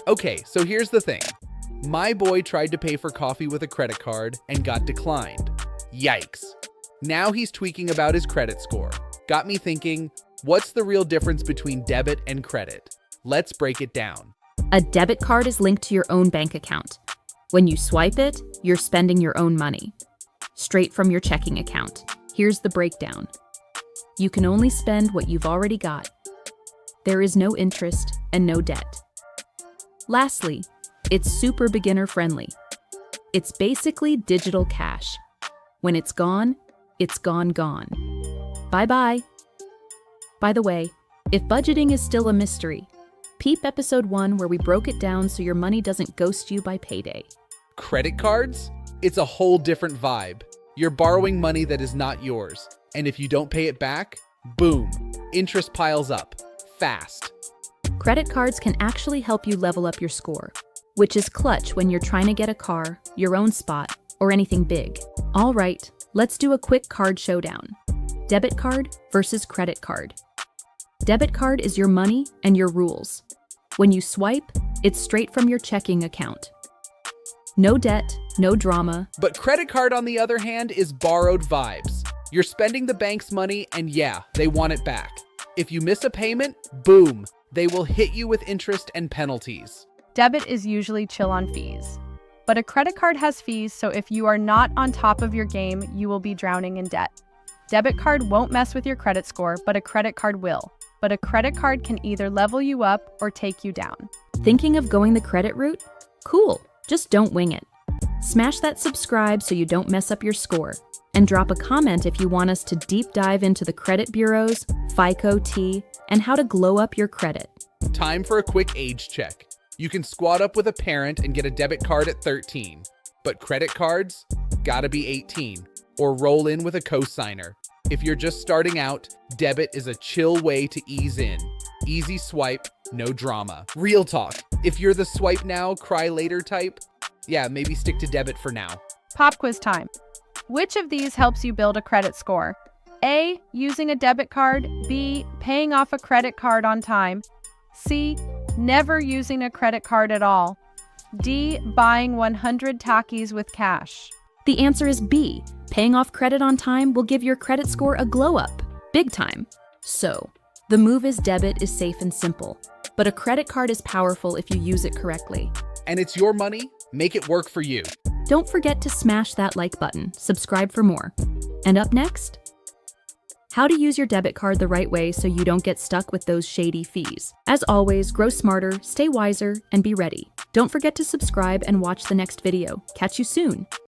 Okay, so here's the thing. My boy tried to pay for coffee with a credit card and got declined. Yikes. Now he's tweaking about his credit score. Got me thinking, what's the real difference between debit and credit? Let's break it down. A debit card is linked to your own bank account. When you swipe it, you're spending your own money, straight from your checking account. Here's the breakdown. You can only spend what you've already got. There is no interest and no debt. Lastly, it's super beginner friendly. It's basically digital cash. When it's gone, gone. Bye-bye. By the way, if budgeting is still a mystery, peep episode 1 where we broke it down so your money doesn't ghost you by payday. Credit cards? It's a whole different vibe. You're borrowing money that is not yours, and if you don't pay it back, boom, interest piles up, fast. Credit cards can actually help you level up your score, which is clutch when you're trying to get a car, your own spot, or anything big. All right, let's do a quick card showdown. Debit card versus credit card. Debit card is your money and your rules. When you swipe, it's straight from your checking account. No debt, no drama. But credit card, on the other hand, is borrowed vibes. You're spending the bank's money, and yeah, they want it back. If you miss a payment, boom, they will hit you with interest and penalties. Debit is usually chill on fees, but a credit card has fees, so if you are not on top of your game, you will be drowning in debt. Debit card won't mess with your credit score, but a credit card will. But a credit card can either level you up or take you down. Thinking of going the credit route? Cool, just don't wing it. Smash that subscribe so you don't mess up your score. And drop a comment if you want us to deep dive into the credit bureaus, FICO, T, and how to glow up your credit. Time for a quick age check. You can squad up with a parent and get a debit card at 13. But credit cards? Gotta be 18. Or roll in with a cosigner. If you're just starting out, debit is a chill way to ease in. Easy swipe, no drama. Real talk. If you're the swipe now, cry later type, yeah, maybe stick to debit for now. Pop quiz time. Which of these helps you build a credit score? A, using a debit card. B, paying off a credit card on time. C, never using a credit card at all. D, buying 100 Takis with cash. The answer is B. Paying off credit on time will give your credit score a glow up. Big time. So, the move is debit is safe and simple, but a credit card is powerful if you use it correctly. And it's your money, make it work for you. Don't forget to smash that like button, subscribe for more. And up next, how to use your debit card the right way so you don't get stuck with those shady fees. As always, grow smarter, stay wiser, and be ready. Don't forget to subscribe and watch the next video. Catch you soon.